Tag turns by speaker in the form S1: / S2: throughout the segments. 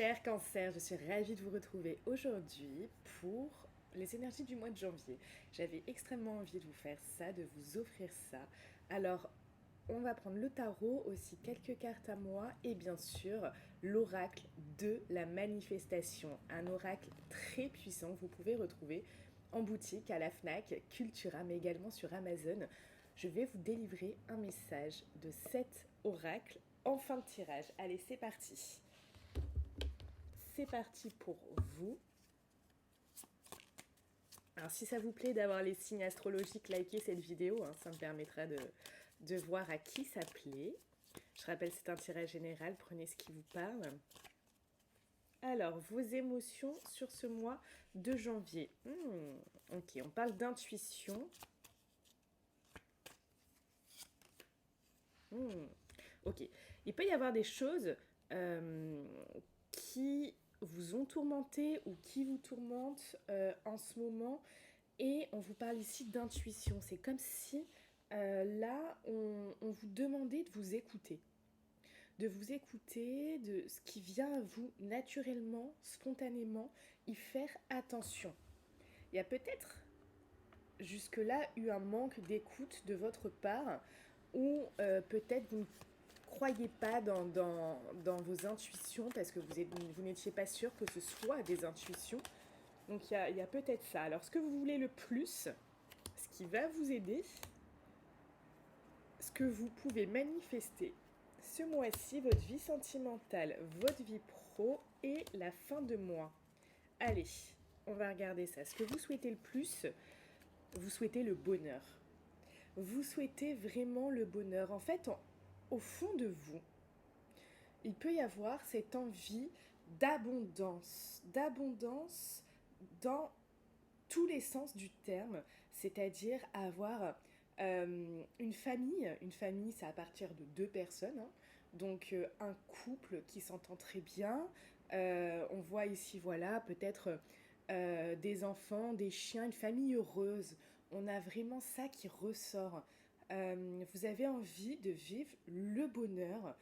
S1: Cher Cancer, je suis ravie de vous retrouver aujourd'hui pour les énergies du mois de janvier. J'avais extrêmement envie de vous faire ça, de vous offrir ça. Alors, on va prendre le tarot, aussi quelques cartes à moi et bien sûr l'oracle de la manifestation. Un oracle très puissant que vous pouvez retrouver en boutique, à la FNAC, Cultura, mais également sur Amazon. Je vais vous délivrer un message de cet oracle en fin de tirage. Allez, c'est parti. C'est parti pour vous. Alors si ça vous plaît d'avoir les signes astrologiques, likez cette vidéo, hein, ça me permettra de voir à qui ça plaît. Je rappelle, c'est un tirage général, prenez ce qui vous parle. Alors, vos émotions sur ce mois de janvier. Ok, on parle d'intuition. Ok, il peut y avoir des choses qui vous ont tourmenté ou qui vous tourmentent en ce moment. Et on vous parle ici d'intuition. C'est comme si là, on vous demandait de vous écouter. De vous écouter, de ce qui vient à vous naturellement, spontanément, y faire attention. Il y a peut-être jusque-là eu un manque d'écoute de votre part ou peut-être vous ne croyez pas dans vos intuitions parce que vous n'étiez pas sûr que ce soit des intuitions. Donc il y a peut-être ça. Alors ce que vous voulez le plus, ce qui va vous aider, ce que vous pouvez manifester ce mois-ci, votre vie sentimentale, votre vie pro et la fin de mois. Allez, on va regarder ça. Ce que vous souhaitez le plus, vous souhaitez le bonheur. Vous souhaitez vraiment le bonheur. En fait, au fond de vous, il peut y avoir cette envie d'abondance dans tous les sens du terme, c'est-à-dire avoir une famille. Une famille, c'est à partir de deux personnes, hein. Donc un couple qui s'entend très bien. On voit ici, voilà, peut-être des enfants, des chiens, une famille heureuse. On a vraiment ça qui ressort. Vous avez envie de vivre le bonheur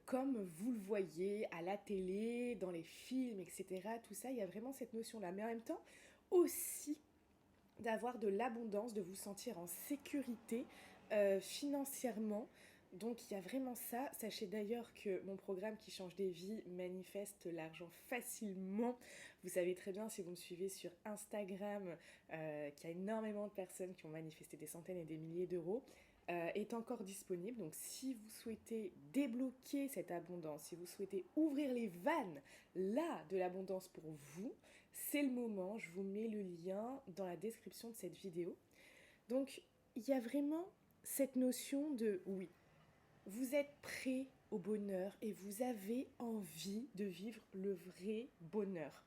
S1: comme vous le voyez à la télé, dans les films, etc. Tout ça, il y a vraiment cette notion-là. Mais en même temps, aussi d'avoir de l'abondance, de vous sentir en sécurité financièrement. Donc il y a vraiment ça. Sachez d'ailleurs que mon programme qui change des vies manifeste l'argent facilement. Vous savez très bien si vous me suivez sur Instagram qu'il y a énormément de personnes qui ont manifesté des centaines et des milliers d'euros. Est encore disponible. Donc si vous souhaitez débloquer cette abondance, si vous souhaitez ouvrir les vannes là de l'abondance pour vous, c'est le moment. Je vous mets le lien dans la description de cette vidéo. Donc il y a vraiment cette notion de oui, vous êtes prêt au bonheur et vous avez envie de vivre le vrai bonheur.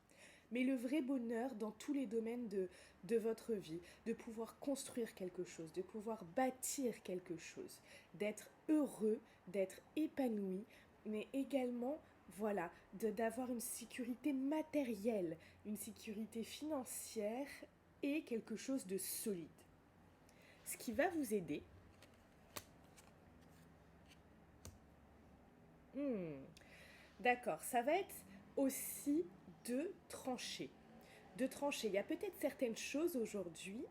S1: Mais le vrai bonheur dans tous les domaines de votre vie, de pouvoir construire quelque chose, de pouvoir bâtir quelque chose, d'être heureux, d'être épanoui, mais également, voilà, d'avoir une sécurité matérielle, une sécurité financière et quelque chose de solide. Ce qui va vous aider, d'accord, ça va être aussi de trancher. De trancher. Il y a peut-être certaines choses aujourd'hui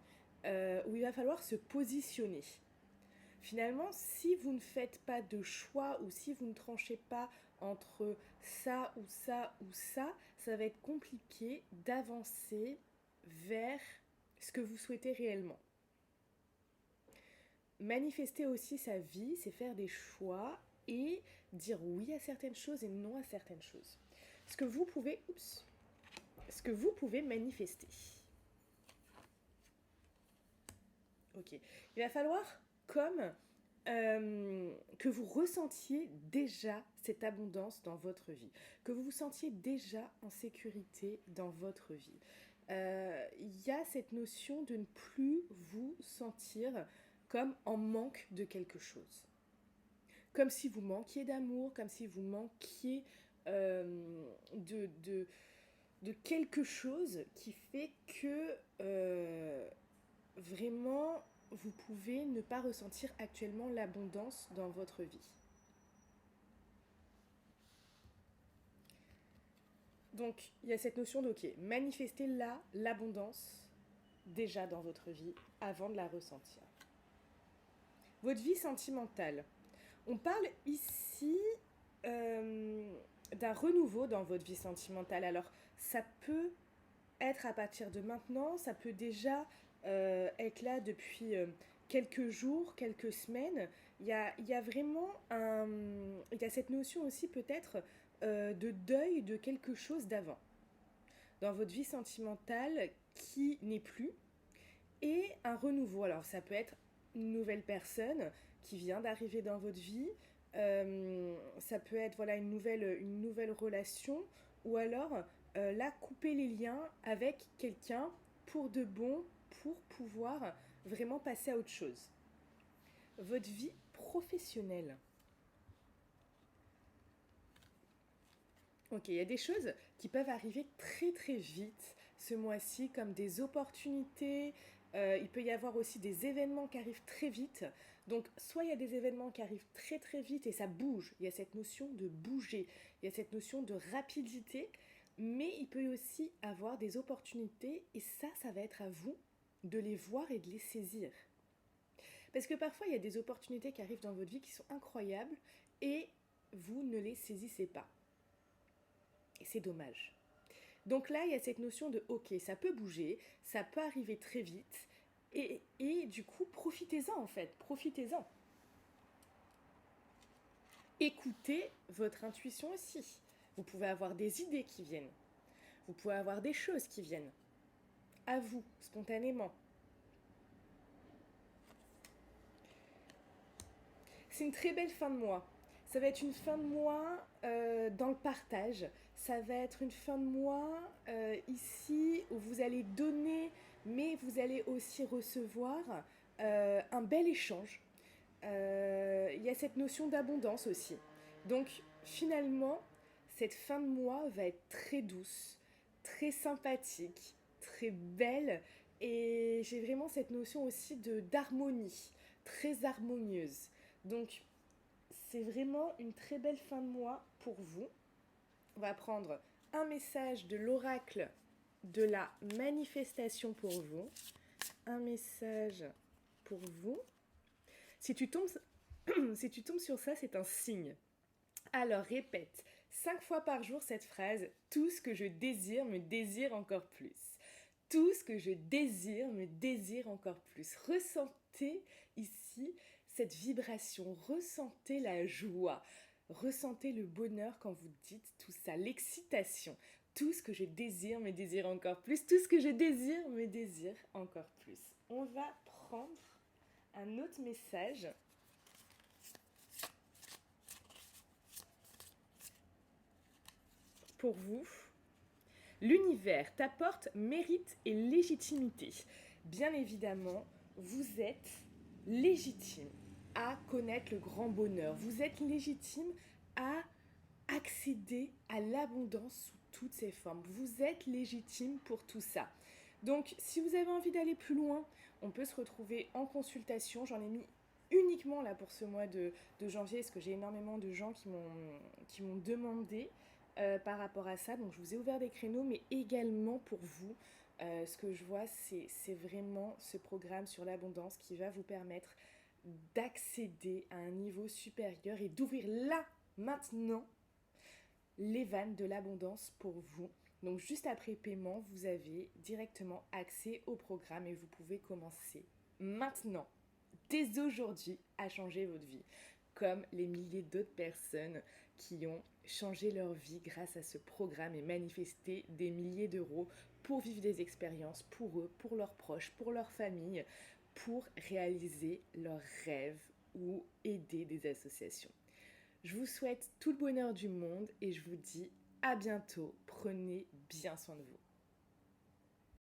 S1: où il va falloir se positionner. Finalement, si vous ne faites pas de choix ou si vous ne tranchez pas entre ça ou ça ou ça va être compliqué d'avancer vers ce que vous souhaitez réellement. Manifester aussi sa vie, c'est faire des choix et dire oui à certaines choses et non à certaines choses. Ce que vous pouvez, ce que vous pouvez manifester. Ok. Il va falloir comme que vous ressentiez déjà cette abondance dans votre vie, que vous vous sentiez déjà en sécurité dans votre vie. Il y a cette notion de ne plus vous sentir comme en manque de quelque chose. Comme si vous manquiez d'amour, comme si vous manquiez de quelque chose qui fait que vraiment vous pouvez ne pas ressentir actuellement l'abondance dans votre vie. Donc, il y a cette notion de, ok, manifester là l'abondance déjà dans votre vie avant de la ressentir. Votre vie sentimentale. On parle ici d'un renouveau dans votre vie sentimentale. Alors, ça peut être à partir de maintenant, ça peut déjà être là depuis quelques jours, quelques semaines. Il y a vraiment il y a cette notion aussi peut-être de deuil de quelque chose d'avant dans votre vie sentimentale qui n'est plus et un renouveau. Alors ça peut être une nouvelle personne qui vient d'arriver dans votre vie, ça peut être voilà, une nouvelle relation ou alors là couper les liens avec quelqu'un pour de bon, pour pouvoir vraiment passer à autre chose. Votre vie professionnelle. Ok, il y a des choses qui peuvent arriver très très vite ce mois-ci, comme des opportunités. Il peut y avoir aussi des événements qui arrivent très vite. Donc, soit il y a des événements qui arrivent très très vite et ça bouge. Il y a cette notion de bouger, il y a cette notion de rapidité. Mais il peut aussi avoir des opportunités et ça va être à vous de les voir et de les saisir. Parce que parfois, il y a des opportunités qui arrivent dans votre vie qui sont incroyables et vous ne les saisissez pas. Et c'est dommage. Donc là, il y a cette notion de ok, ça peut bouger, ça peut arriver très vite, et du coup, profitez-en en fait, profitez-en. Écoutez votre intuition aussi. Vous pouvez avoir des idées qui viennent, vous pouvez avoir des choses qui viennent à vous, spontanément. C'est une très belle fin de mois. Ça va être une fin de mois dans le partage. Ça va être une fin de mois ici où vous allez donner, mais vous allez aussi recevoir un bel échange. Il y a cette notion d'abondance aussi. Donc finalement, cette fin de mois va être très douce, très sympathique, très belle. Et j'ai vraiment cette notion aussi d'harmonie, très harmonieuse. Donc c'est vraiment une très belle fin de mois pour vous. On va prendre un message de l'oracle de la manifestation pour vous. Un message pour vous. Si tu tombes sur ça, c'est un signe. Alors répète 5 fois par jour cette phrase. Tout ce que je désire me désire encore plus. Tout ce que je désire me désire encore plus. Ressentez ici cette vibration, ressentez la joie, ressentez le bonheur quand vous dites tout ça, l'excitation. Tout ce que je désire me désire encore plus. Tout ce que je désire me désire encore plus. On va prendre un autre message. Pour vous, l'univers t'apporte mérite et légitimité. Bien évidemment, vous êtes légitime à connaître le grand bonheur. Vous êtes légitime à accéder à l'abondance sous toutes ses formes. Vous êtes légitime pour tout ça. Donc, si vous avez envie d'aller plus loin, on peut se retrouver en consultation. J'en ai mis uniquement là pour ce mois de janvier, parce que j'ai énormément de gens qui m'ont demandé par rapport à ça. Donc je vous ai ouvert des créneaux, mais également pour vous. Ce que je vois, c'est vraiment ce programme sur l'abondance qui va vous permettre d'accéder à un niveau supérieur et d'ouvrir là, maintenant, les vannes de l'abondance pour vous. Donc juste après paiement, vous avez directement accès au programme et vous pouvez commencer maintenant, dès aujourd'hui, à changer votre vie, comme les milliers d'autres personnes qui ont changé leur vie grâce à ce programme et manifesté des milliers d'euros pour vivre des expériences pour eux, pour leurs proches, pour leur famille, pour réaliser leurs rêves ou aider des associations. Je vous souhaite tout le bonheur du monde et je vous dis à bientôt. Prenez bien soin de vous.